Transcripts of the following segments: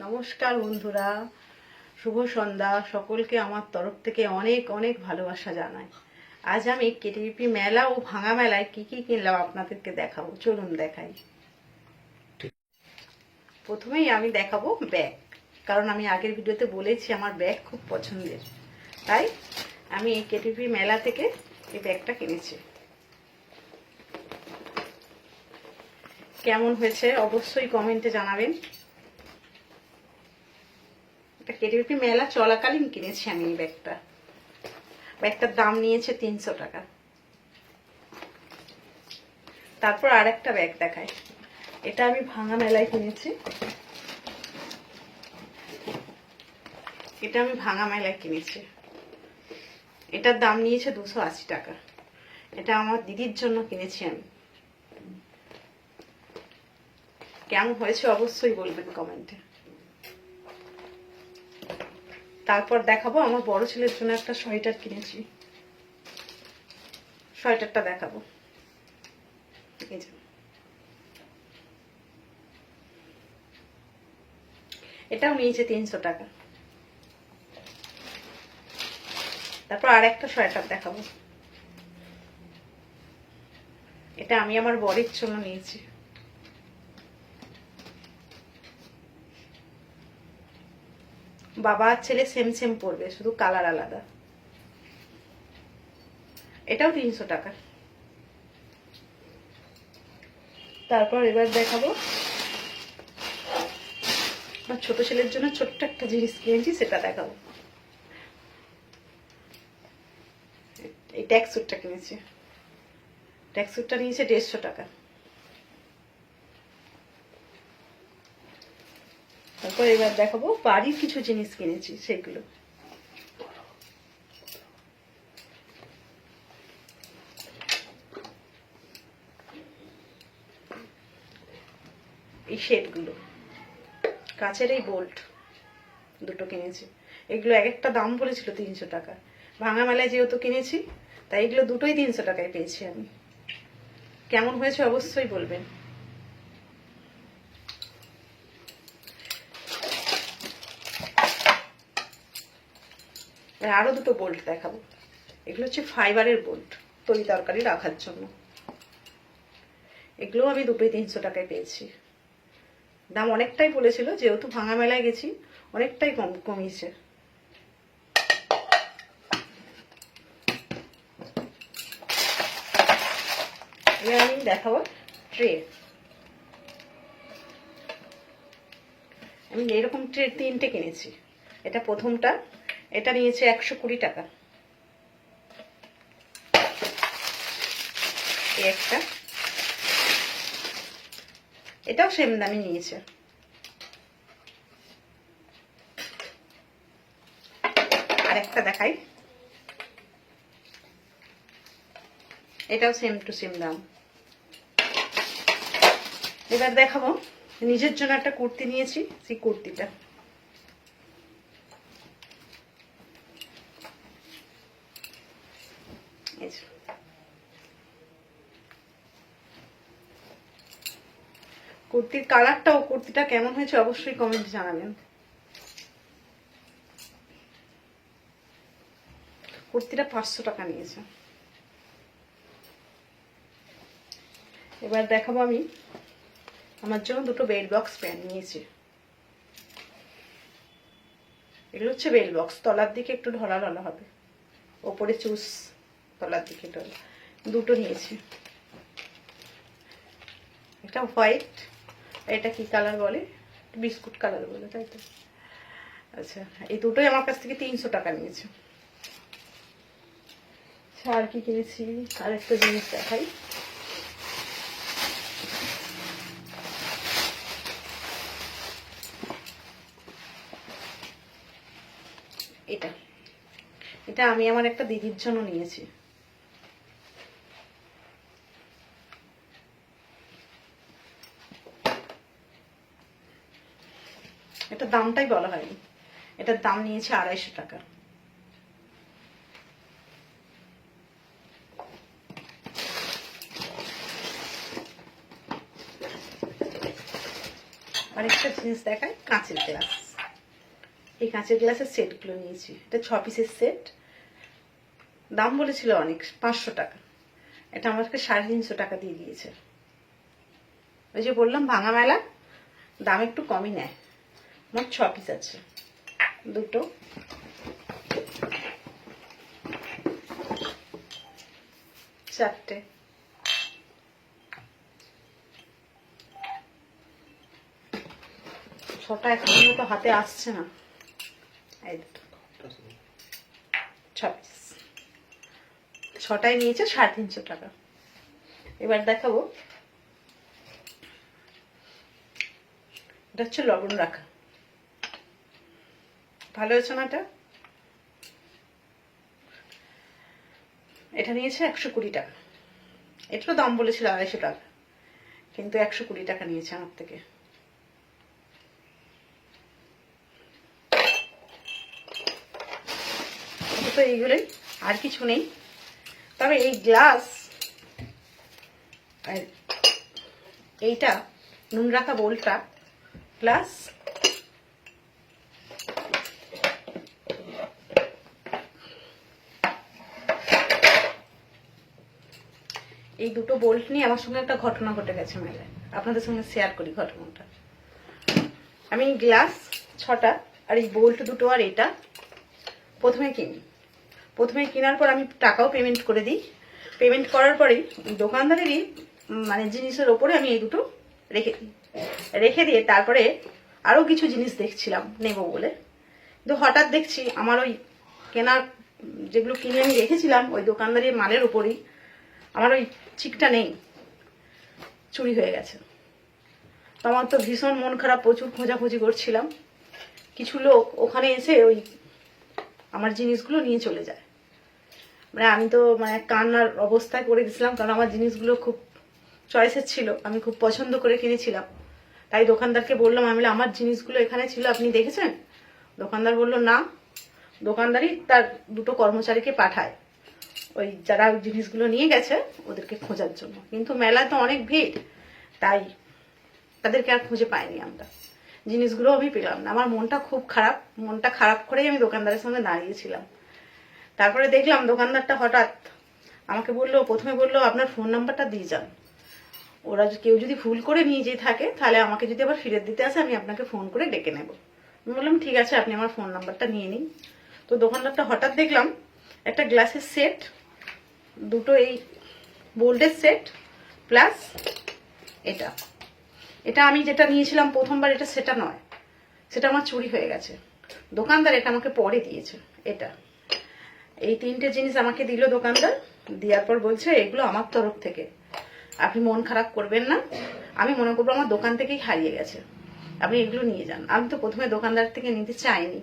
নমস্কার বন্ধুরা, শুভ সন্ধ্যা। সকলকে আমার তরফ থেকে অনেক অনেক ভালোবাসা জানাই। আজ আমি কেটিপি মেলা ও ভাঙা মেলায় কি কি কিনলাম আপনাদেরকে দেখাবো। চলুন দেখাই। প্রথমেই আমি দেখাবো ব্যাগ, কারণ আমি আগের ভিডিওতে বলেছি আমার ব্যাগ খুব পছন্দের, তাই আমি এই কেটিপি মেলা থেকে এই ব্যাগটা কিনেছি। কেমন হয়েছে অবশ্যই কমেন্টে জানাবেন। কেটিপি মেলা চলাকালীন কিনেছি আমি এই ব্যাগটা। ব্যাগটার দাম নিয়েছে 300 টাকা। তারপর আর একটা ব্যাগ দেখায়, এটা আমি ভাঙা মেলায় কিনেছি। এটা আমি ভাঙা মেলায় কিনেছি, এটার দাম নিয়েছে 280 টাকা। এটা আমার দিদির জন্য কিনেছি আমি। কেমন হয়েছে অবশ্যই বলবেন কমেন্টে। তারপর দেখাবো আমার বড় ছেলের জন্য একটা সোয়েটার কিনেছি। সোয়েটারটা দেখাবো। এই যে এটাও নিয়েছে 300 টাকা। তারপর আর একটা সোয়েটার দেখাবো, এটা আমি আমার বরের জন্য নিয়েছি। বাবা আর ছেলে সেম সেম পড়বে, শুধু কালার আলাদা। এটাও 300 টাকা। তারপর এবার দেখাবো আমার ছোট ছেলের জন্য ছোট্ট একটা জিনিস কিনেছি, সেটা দেখাবো। এই ট্যাক্স স্যুটটা কিনেছি। ট্যাক্স স্যুটটা নিয়েছে 150 টাকা। তারপর এবার দেখাবো বাড়ির কিছু জিনিস কিনেছি, সেগুলো। এই শেডগুলো, কাচের এই বোল্ট দুটো কিনেছি। এগুলো এক একটা দাম বলেছিল 300 টাকা। ভাঙা মেলায় যেহেতু কিনেছি, তাই এগুলো দুটোই 300 টাকায় পেয়েছি আমি। কেমন হয়েছে অবশ্যই বলবেন। আরো দুটো বোল্ট দেখাবো। এগুলো হচ্ছে ফাইবারের বোল্ট, তরি তরকারি রাখার জন্য। এগুলো আমি দুটোই 300 টাকায় পেয়েছি। দাম অনেকটাই বলেছিল, যেহেতু ভাঙা মেলায় গেছি অনেকটাই কমিয়েছে। এবার আমি দেখাবো ট্রে। আমি এরকম ট্রে 3টে কিনেছি। এটা প্রথমটা, এটা নিয়েছে 120 টাকা। এই একটা, এটাও সেম দামই নিয়েছে। আর একটা দেখাই, এটাও সেম টু সেম দাম। এবার দেখাবো নিজের জন্য একটা কুর্তি নিয়েছি, সেই কুর্তিটা। কুর্তির কালারটা ও কুর্তিটা কেমন হয়েছে অবশ্যই কমেন্টে জানাবেন। কুর্তিটা 500 টাকা নিয়েছে। এবার দেখাবো আমি আমার জন্য দুটো বেল বক্স প্যান্ট নিয়েছি। এগুলো হচ্ছে বেল বক্স, তলার দিকে একটু ঢলা ঢলা হবে, ওপরে চুস, তলার দিকে ঢলা। দুটো নিয়েছি। এটা হোয়াইট, এটা কি কালার বলে, বিস্কুট কালার বলে, তাই তো? আচ্ছা, এই দুটোই আমার কাছ থেকে 300 টাকা নিয়েছে। আর কি কিনেছি, আর একটা জিনিস দেখাই। এটা এটা আমি আমার একটা দিদির জন্য নিয়েছি। এটা দামটাই বলা হয়নি, এটার দাম নিয়েছে 250 টাকা। আরেকটা জিনিস দেখায়, কাঁচের গ্লাস। এই কাঁচের গ্লাসের সেটগুলো নিয়েছি। এটা 6 পিসের সেট। দাম বলেছিল অনেক, 500 টাকা। এটা আমাকে 350 টাকা দিয়ে দিয়েছে। ওই যে বললাম ভাঙা মেলা, দাম একটু কমই নেয়। মোট 6 পিস আছে, দুটো, চারটে, ছটা এখন তো হাতে আসছে না। এই দুটো 6 পিস, ছটায় নিয়েছে 350 টাকা। এবার দেখাবো, এটা হচ্ছে লবণ রাখা। ভালো হয়েছে না এটা? এটা নিয়েছে 120 টাকা। এটারও দাম বলেছিল 250 টাকা, কিন্তু 120 টাকা নিয়েছে আমার থেকে। তো এইগুলোই, আর কিছু নেই। তবে এই গ্লাস আর এইটা নুন রাখা বোলটা, প্লাস এই দুটো বোল্ট নিয়ে আমার সঙ্গে একটা ঘটনা ঘটে গেছে মেলায়। আপনাদের সঙ্গে শেয়ার করি ঘটনাটা। আমি গ্লাস 6টা আর এই বোল্ট দুটো আর এটা প্রথমে কিনি। প্রথমে কেনার পর আমি টাকাও পেমেন্ট করে দিই। পেমেন্ট করার পরেই দোকানদারেরই মানে জিনিসের ওপরে আমি এই দুটো রেখে দিয়ে তারপরে আরও কিছু জিনিস দেখছিলাম নেব বলে। কিন্তু হঠাৎ দেখছি আমার ওই কেনার যেগুলো কিনে আমি রেখেছিলাম ওই দোকানদারের মালের ওপরেই আমার ওই চিকটা নেই, চুরি হয়ে গেছে। তো আমার তো ভীষণ মন খারাপ, প্রচুর খোঁজাখুঁজি করছিলাম। কিছু লোক ওখানে এসে ওই আমার জিনিসগুলো নিয়ে চলে যায়। মানে আমি তো মানে কান্নার অবস্থায় করে দিয়েছিলাম, কারণ আমার জিনিসগুলো খুব চয়েসের ছিল, আমি খুব পছন্দ করে কিনেছিলাম। তাই দোকানদারকে বললাম, আমি আমার জিনিসগুলো এখানে ছিল, আপনি দেখেছেন? দোকানদার বলল না। দোকানদারই তার দুটো কর্মচারীকে পাঠায় ওই যারা ওই জিনিসগুলো নিয়ে গেছে ওদেরকে খোঁজার জন্য। কিন্তু মেলায় তো অনেক ভিড়, তাই তাদেরকে আর খুঁজে পাইনি আমরা। জিনিসগুলো আমি পেলাম না। আমার মনটা খুব খারাপ, মনটা খারাপ করেই আমি দোকানদারের সঙ্গে দাঁড়িয়েছিলাম। তারপরে দেখলাম দোকানদারটা হঠাৎ আমাকে বললো, প্রথমে বললো আপনার ফোন নাম্বারটা দিয়ে যান, ওরা কেউ যদি ভুল করে নিয়ে যেয়ে থাকে তাহলে আমাকে যদি আবার ফেরত দিতে আসে আমি আপনাকে ফোন করে ডেকে নেব। আমি বললাম ঠিক আছে, আপনি আমার ফোন নাম্বারটা নিয়ে নিন। তো দোকানদারটা হঠাৎ দেখলাম একটা গ্লাসের সেট, দুটো এই বোল্ডের সেট, প্লাস এটা এটা আমি যেটা নিয়েছিলাম প্রথমবার, এটা সেটা নয়, সেটা আমার চুরি হয়ে গেছে। দোকানদার এটা আমাকে পরে দিয়েছে। এটা এই 3টে জিনিস আমাকে দিল দোকানদার। দেওয়ার পর বলছে এগুলো আমার তরফ থেকে, আপনি মন খারাপ করবেন না, আমি মনে করবো আমার দোকান থেকেই হারিয়ে গেছে, আপনি এগুলো নিয়ে যান। আমি তো প্রথমে দোকানদার থেকে নিতে চাইনি,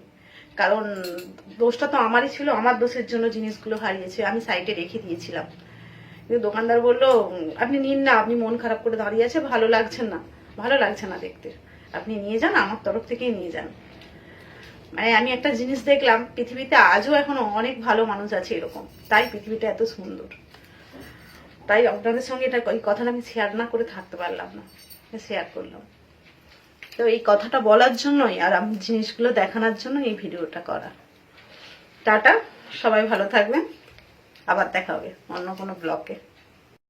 কারণ দোষটা তো আমারই ছিল, আমার দোষের জন্য জিনিসগুলো হারিয়েছে, আমি সাইডে রেখে দিয়েছিলাম। কিন্তু দোকানদার বললো আপনি নিন না, আপনি মন খারাপ করে দাঁড়িয়ে আছে, ভালো লাগছে না, ভালো লাগছে না দেখতে, আপনি নিয়ে যান, আমার তরফ থেকেই নিয়ে যান। মানে আমি একটা জিনিস দেখলাম, পৃথিবীতে আজও এখনো অনেক ভালো মানুষ আছে এরকম, তাই পৃথিবীটা এত সুন্দর। তাই আপনাদের সঙ্গে এটা এই কথাটা আমি শেয়ার না করে থাকতে পারলাম না, শেয়ার করলাম। তো এই কথাটা বলার জন্যই আর আমি জিনিসগুলো দেখানোর জন্য এই ভিডিওটা করা। টাটা, সবাই ভালো থাকবেন, আবার দেখা হবে অন্য কোনো ব্লগে।